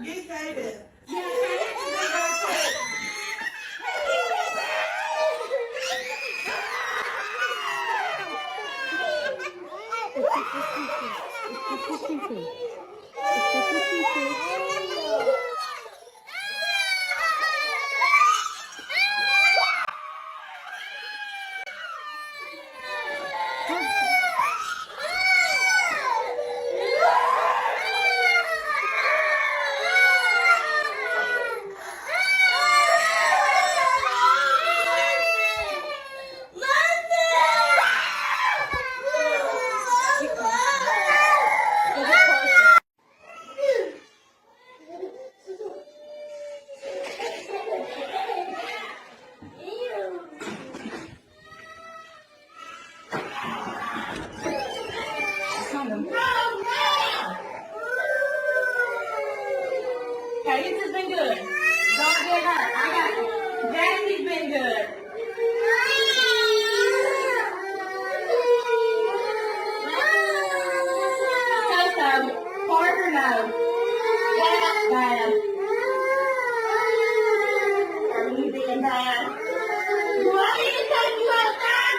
Get Cate. Yeah, Cate. Cate's has been good. Don't get hurt. I got you. Jackie's been good. So, Parker, no. That's bad. Are you being bad? Do I need to take you outside?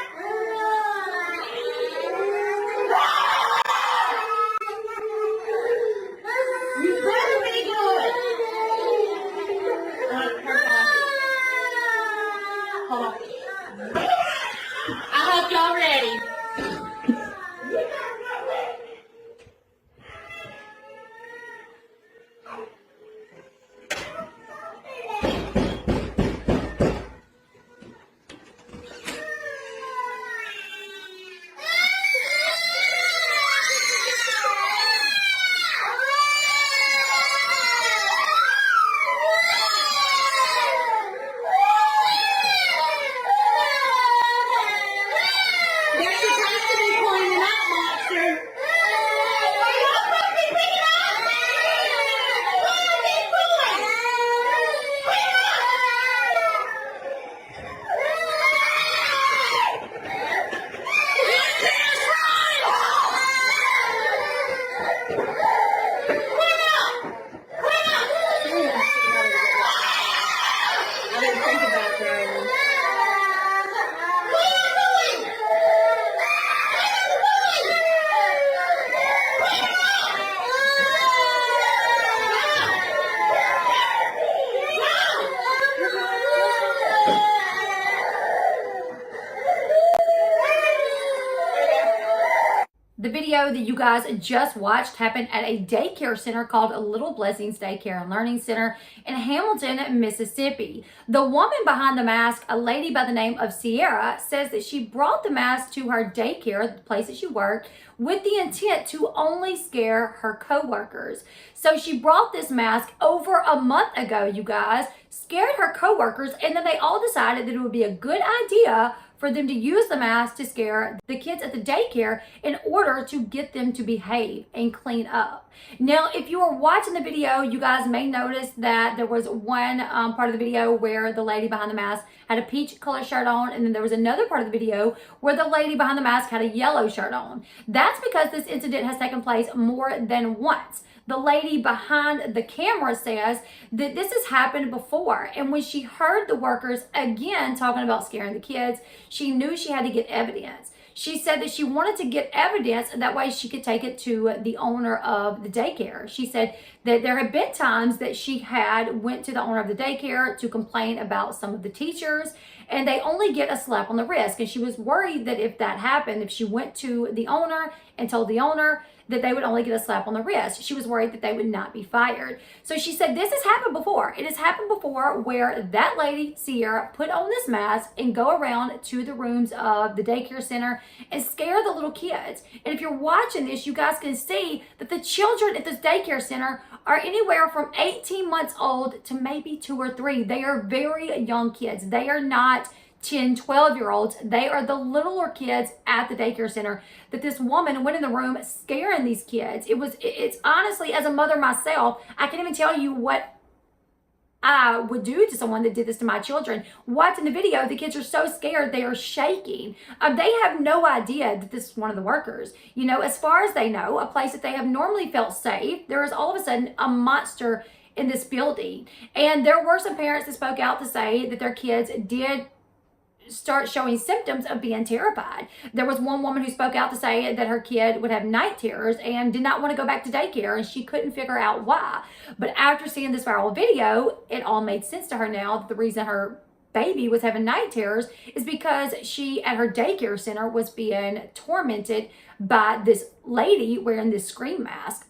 You better be good. Hold on. I hope y'all ready. The video that you guys just watched happened at a daycare center called Little Blessings Daycare and Learning Center in Hamilton, Mississippi. The woman behind the mask, a lady by the name of Sierra, says that she brought the mask to her daycare, the place that she worked, with the intent to only scare her co-workers. So she brought this mask over a month ago, you guys, scared her co-workers, and then they all decided that it would be a good idea for them to use the mask to scare the kids at the daycare in order to get them to behave and clean up. Now, if you were watching the video, you guys may notice that there was one part of the video where the lady behind the mask had a peach color shirt on, and then there was another part of the video where the lady behind the mask had a yellow shirt on. That's because this incident has taken place more than once. The lady behind the camera says that this has happened before, and when she heard the workers again talking about scaring the kids, she knew she had to get evidence. She said that she wanted to get evidence, that way she could take it to the owner of the daycare. She said that there had been times that she had went to the owner of the daycare to complain about some of the teachers, and they only get a slap on the wrist. And she was worried that if that happened, if she went to the owner and told the owner, that they would only get a slap on the wrist. She was worried that they would not be fired. So she said this has happened before. It has happened before where that lady, Sierra, put on this mask and go around to the rooms of the daycare center and scare the little kids. And if you're watching this, you guys can see that the children at this daycare center are anywhere from 18 months old to maybe 2 or 3. They are very young kids. They are not 10, 12-year-olds. They are the littler kids at the daycare center that this woman went in the room scaring these kids. It's honestly, as a mother myself, I can't even tell you what I would do to someone that did this to my children. Watching the video, the kids are so scared, they are shaking. They have no idea that this is one of the workers. You know, as far as they know, a place that they have normally felt safe, there is all of a sudden a monster in this building. And there were some parents that spoke out to say that their kids did start showing symptoms of being terrified. There was one woman who spoke out to say that her kid would have night terrors and did not want to go back to daycare, and she couldn't figure out why. But after seeing this viral video, it all made sense to her now that the reason her baby was having night terrors is because she at her daycare center was being tormented by this lady wearing this scream mask.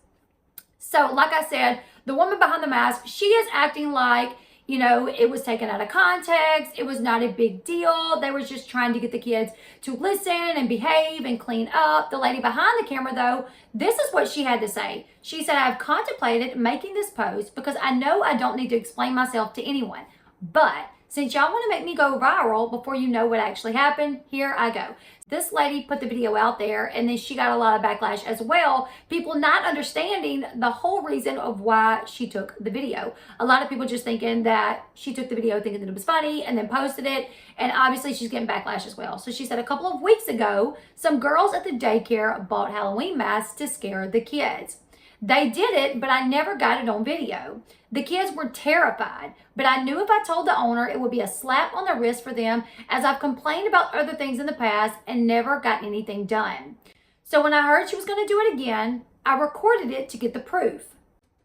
So like I said, the woman behind the mask, she is acting like, you know, it was taken out of context. It was not a big deal. They were just trying to get the kids to listen and behave and clean up. The lady behind the camera, though, this is what she had to say. She said, "I've contemplated making this post because I know I don't need to explain myself to anyone. But since y'all want to make me go viral before you know what actually happened, here I go." This lady put the video out there, and then she got a lot of backlash as well. People not understanding the whole reason of why she took the video. A lot of people just thinking that she took the video thinking that it was funny and then posted it. And obviously she's getting backlash as well. So she said a couple of weeks ago, some girls at the daycare bought Halloween masks to scare the kids. They did it, but I never got it on video. The kids were terrified, but I knew if I told the owner, it would be a slap on the wrist for them, as I've complained about other things in the past and never got anything done. So when I heard she was going to do it again, I recorded it to get the proof.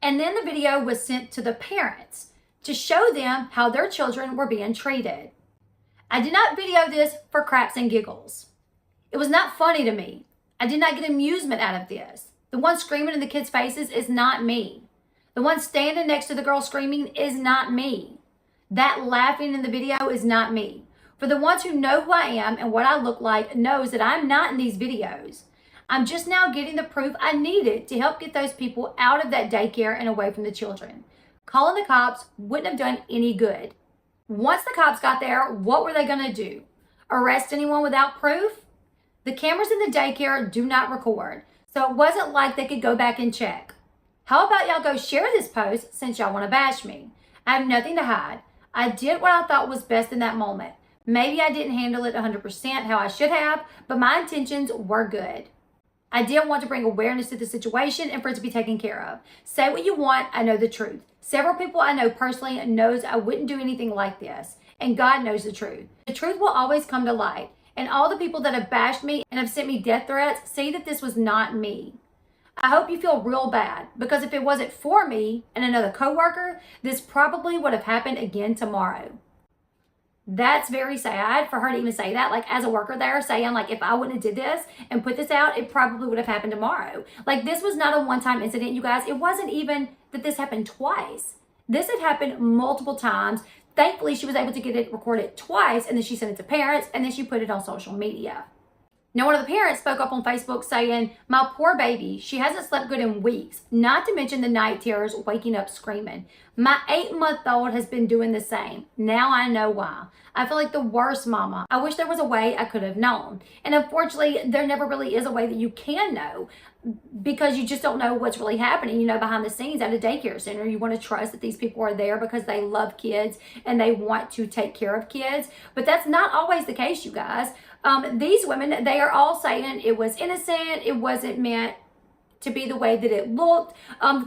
And then the video was sent to the parents to show them how their children were being treated. I did not video this for craps and giggles. It was not funny to me. I did not get amusement out of this. The one screaming in the kids' faces is not me. The one standing next to the girl screaming is not me. That laughing in the video is not me. For the ones who know who I am and what I look like knows that I'm not in these videos. I'm just now getting the proof I needed to help get those people out of that daycare and away from the children. Calling the cops wouldn't have done any good. Once the cops got there, what were they going to do? Arrest anyone without proof? The cameras in the daycare do not record, so it wasn't like they could go back and check. How about y'all go share this post since y'all want to bash me? I have nothing to hide. I did what I thought was best in that moment. Maybe I didn't handle it 100% how I should have, but my intentions were good. I did want to bring awareness to the situation and for it to be taken care of. Say what you want, I know the truth. Several people I know personally knows I wouldn't do anything like this, and God knows the truth. The truth will always come to light, and all the people that have bashed me and have sent me death threats see that this was not me. I hope you feel real bad, because if it wasn't for me and another coworker, this probably would have happened again tomorrow. That's very sad for her to even say that, like as a worker there, saying like, if I wouldn't have did this and put this out, it probably would have happened tomorrow. Like, this was not a one-time incident, you guys. It wasn't even that this happened twice. This had happened multiple times. Thankfully, she was able to get it recorded twice, and then she sent it to parents, and then she put it on social media. Now, one of the parents spoke up on Facebook saying, "My poor baby, she hasn't slept good in weeks, not to mention the night terrors waking up screaming. My 8-month-old has been doing the same. Now I know why. I feel like the worst mama. I wish there was a way I could have known." And unfortunately, there never really is a way that you can know, because you just don't know what's really happening, you know, behind the scenes at a daycare center. You want to trust that these people are there because they love kids and they want to take care of kids. But that's not always the case, you guys. These women, they are all saying it was innocent. It wasn't meant to be the way that it looked.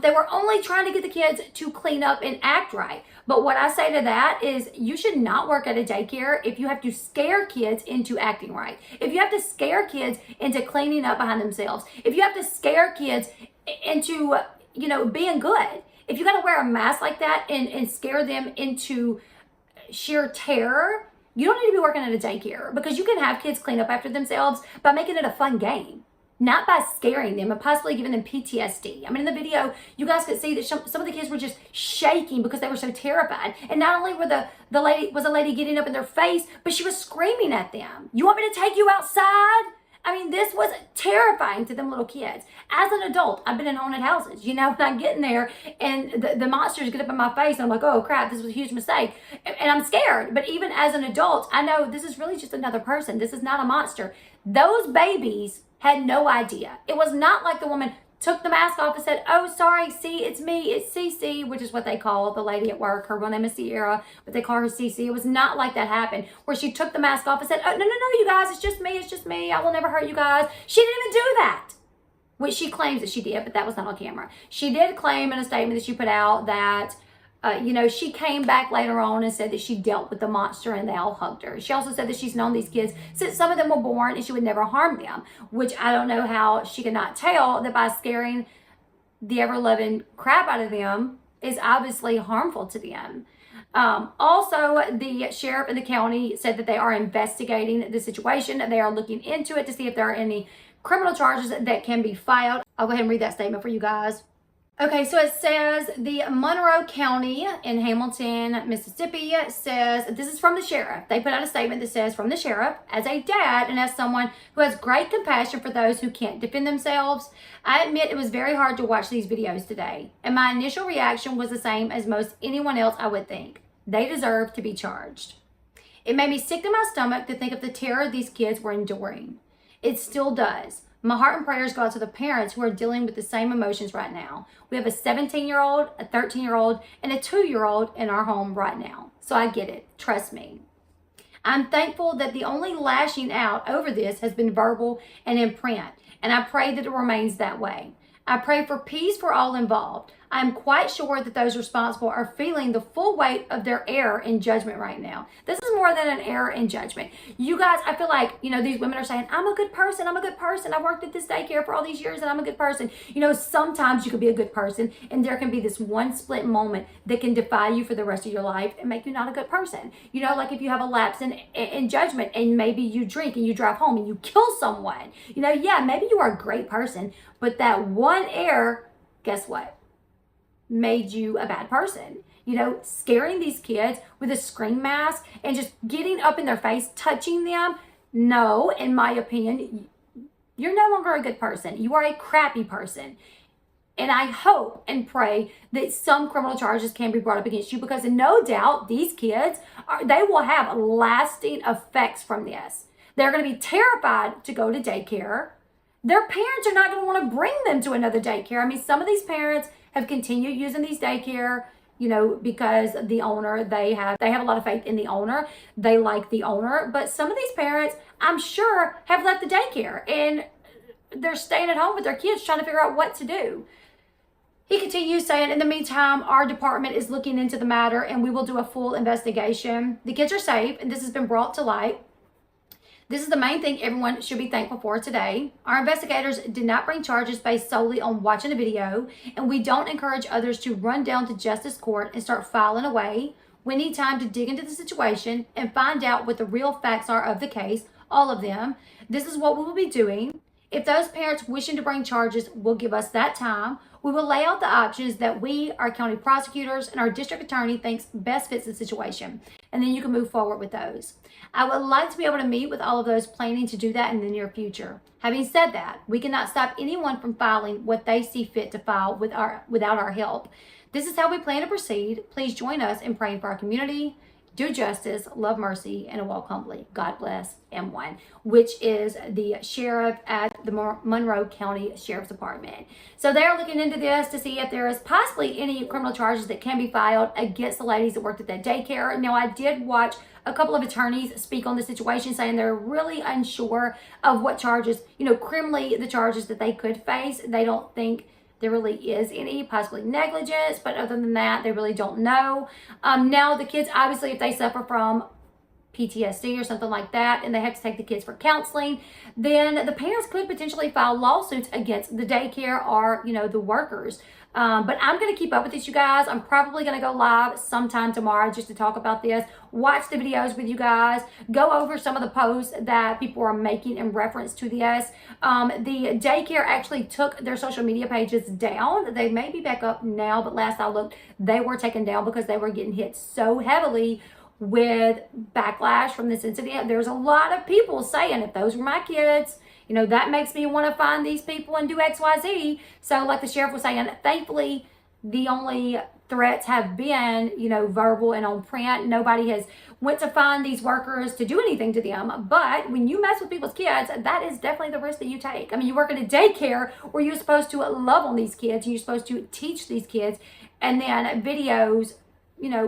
They were only trying to get the kids to clean up and act right. But what I say to that is, you should not work at a daycare if you have to scare kids into acting right. If you have to scare kids into cleaning up behind themselves. If you have to scare kids into, you know, being good. If you got to wear a mask like that and scare them into sheer terror, you don't need to be working at a daycare, because you can have kids clean up after themselves by making it a fun game, not by scaring them and possibly giving them PTSD. I mean, in the video, you guys could see that some of the kids were just shaking because they were so terrified. And not only were the lady getting up in their face, but she was screaming at them. "You want me to take you outside?" I mean, this was terrifying to them little kids. As an adult, I've been in haunted houses. You know, when I get in there and the monsters get up in my face, and I'm like, oh crap, this was a huge mistake. And I'm scared. But even as an adult, I know this is really just another person. This is not a monster. Those babies had no idea. It was not like the woman took the mask off and said, "Oh, sorry, see, it's me, it's Cece," which is what they call the lady at work. Her real name is Sierra, but they call her Cece. It was not like that happened, where she took the mask off and said, "Oh, no, you guys, it's just me, I will never hurt you guys." She didn't even do that, which she claims that she did, but that was not on camera. She did claim in a statement that she put out that She came back later on and said that she dealt with the monster and they all hugged her. She also said that she's known these kids since some of them were born and she would never harm them, which I don't know how she could not tell that by scaring the ever-loving crap out of them is obviously harmful to them. Also, the sheriff in the county said that they are investigating the situation. They are looking into it to see if there are any criminal charges that can be filed. I'll go ahead and read that statement for you guys. Okay, so it says the Monroe County in Hamilton, Mississippi says, this is from the sheriff. They put out a statement that says, from the sheriff, as a dad and as someone who has great compassion for those who can't defend themselves, I admit it was very hard to watch these videos today. And my initial reaction was the same as most anyone else I would think. They deserve to be charged. It made me sick to my stomach to think of the terror these kids were enduring. It still does. My heart and prayers go out to the parents who are dealing with the same emotions right now. We have a 17-year-old, a 13-year-old, and a 2-year-old in our home right now. So I get it. Trust me. I'm thankful that the only lashing out over this has been verbal and in print, and I pray that it remains that way. I pray for peace for all involved. I am quite sure that those responsible are feeling the full weight of their error in judgment right now. This is more than an error in judgment. You guys, I feel like, these women are saying, I'm a good person. I'm a good person. I've worked at this daycare for all these years and I'm a good person. Sometimes you can be a good person and there can be this one split moment that can defy you for the rest of your life and make you not a good person. Like if you have a lapse in judgment and maybe you drink and you drive home and you kill someone, maybe you are a great person, but that one error, guess what? Made you a bad person. Scaring these kids with a scream mask and just getting up in their face, touching them. No, in my opinion, you're no longer a good person. You are a crappy person. And I hope and pray that some criminal charges can be brought up against you because no doubt these kids, they will have lasting effects from this. They're going to be terrified to go to daycare. Their parents are not going to want to bring them to another daycare. I mean, some of these parents have continued using these daycare, because the owner, they have a lot of faith in the owner. They like the owner. But some of these parents, I'm sure, have left the daycare and they're staying at home with their kids trying to figure out what to do. He continues saying, in the meantime, our department is looking into the matter and we will do a full investigation. The kids are safe and this has been brought to light. This is the main thing everyone should be thankful for today. Our investigators did not bring charges based solely on watching a video, and we don't encourage others to run down to justice court and start filing away. We need time to dig into the situation and find out what the real facts are of the case, all of them. This is what we will be doing. If those parents wishing to bring charges will give us that time, we will lay out the options that we, our county prosecutors, and our district attorney thinks best fits the situation. And then you can move forward with those. I would like to be able to meet with all of those planning to do that in the near future. Having said that, we cannot stop anyone from filing what they see fit to file without our help. This is how we plan to proceed. Please join us in praying for our community, do justice, love mercy, and walk humbly. God bless M1, which is the sheriff at the Monroe County Sheriff's Department. So they're looking into this to see if there is possibly any criminal charges that can be filed against the ladies that worked at that daycare. Now, I did watch a couple of attorneys speak on the situation, saying they're really unsure of what charges, criminally, the charges that they could face. They don't think there really is any, possibly negligence, but other than that, they really don't know. Now, the kids, obviously, if they suffer from PTSD or something like that, and they have to take the kids for counseling, then the parents could potentially file lawsuits against the daycare or, the workers. But I'm going to keep up with this, you guys. I'm probably going to go live sometime tomorrow just to talk about this, watch the videos with you guys, go over some of the posts that people are making in reference to this. The daycare actually took their social media pages down. They may be back up now, but last I looked, they were taken down because they were getting hit so heavily with backlash from this incident. There's a lot of people saying, if those were my kids, that makes me want to find these people and do XYZ. So like the sheriff was saying, thankfully, the only threats have been, verbal and on print. Nobody has went to find these workers to do anything to them. But when you mess with people's kids, that is definitely the risk that you take. I mean, you work at a daycare where you're supposed to love on these kids. And you're supposed to teach these kids. And then videos,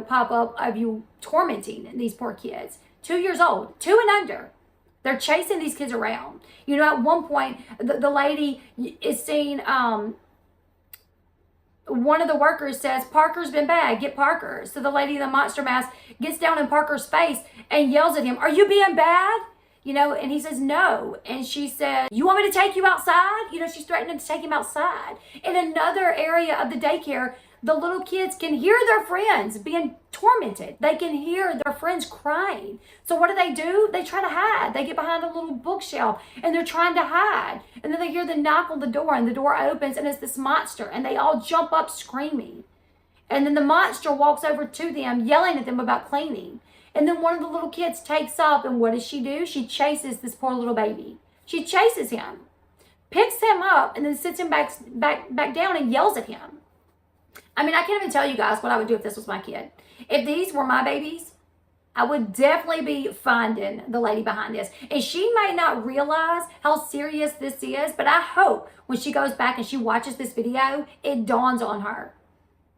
pop up of you tormenting these poor kids. 2 years old, 2 and under. They're chasing these kids around. At one point, the lady is seen one of the workers says, Parker's been bad, get Parker. So the lady in the monster mask gets down in Parker's face and yells at him, are you being bad? You know, and he says, no. And she says, you want me to take you outside? You know, she's threatening to take him outside. In another area of the daycare, the little kids can hear their friends being tormented. They can hear their friends crying. So what do? They try to hide. They get behind a little bookshelf and they're trying to hide. And then they hear the knock on the door and the door opens and it's this monster and they all jump up screaming. And then the monster walks over to them yelling at them about cleaning. And then one of the little kids takes off and what does she do? She chases this poor little baby. She chases him, picks him up and then sits him back down and yells at him. I mean, I can't even tell you guys what I would do if this was my kid. If these were my babies, I would definitely be finding the lady behind this. And she may not realize how serious this is, but I hope when she goes back and she watches this video, it dawns on her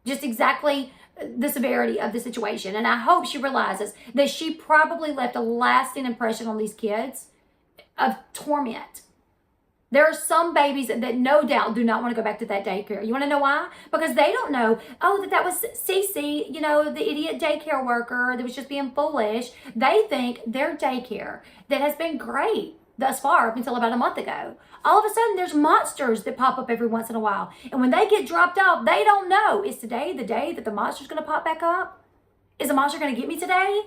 just exactly the severity of the situation. And I hope she realizes that she probably left a lasting impression on these kids of torment. There are some babies that no doubt do not want to go back to that daycare. You want to know why? Because they don't know, oh, that was Cece, you know, the idiot daycare worker that was just being foolish. They think their daycare that has been great thus far up until about a month ago. All of a sudden, there's monsters that pop up every once in a while. And when they get dropped off, they don't know. Is today the day that the monster's going to pop back up? Is the monster going to get me today?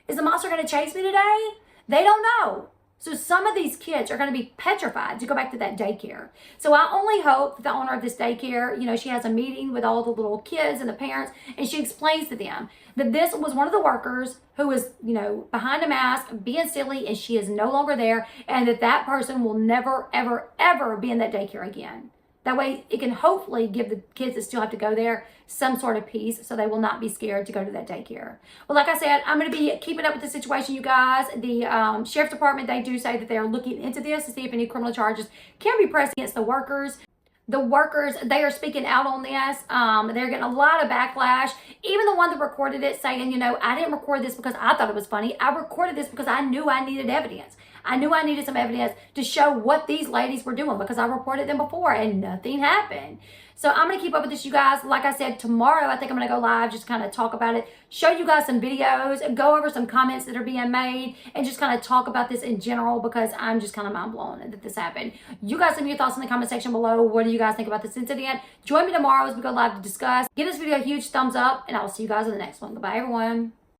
Is the monster going to chase me today? They don't know. So some of these kids are going to be petrified to go back to that daycare. So I only hope that the owner of this daycare, you know, she has a meeting with all the little kids and the parents, and she explains to them that this was one of the workers who was, you know, behind a mask, being silly, and she is no longer there, and that person will never, ever, ever be in that daycare again. That way, it can hopefully give the kids that still have to go there some sort of peace so they will not be scared to go to that daycare. Well, like I said, I'm going to be keeping up with the situation, you guys. The sheriff's department, they do say that they are looking into this to see if any criminal charges can be pressed against the workers. The workers, they are speaking out on this. They're getting a lot of backlash. Even the one that recorded it saying, you know, I didn't record this because I thought it was funny. I recorded this because I knew I needed evidence. I knew I needed some evidence to show what these ladies were doing because I reported them before and nothing happened. So I'm going to keep up with this, you guys. Like I said, tomorrow I think I'm going to go live, just kind of talk about it, show you guys some videos, and go over some comments that are being made, and just kind of talk about this in general because I'm just kind of mind blown that this happened. You guys leave me your thoughts in the comment section below. What do you guys think about this incident? Join me tomorrow as we go live to discuss. Give this video a huge thumbs up, and I will see you guys in the next one. Goodbye, everyone.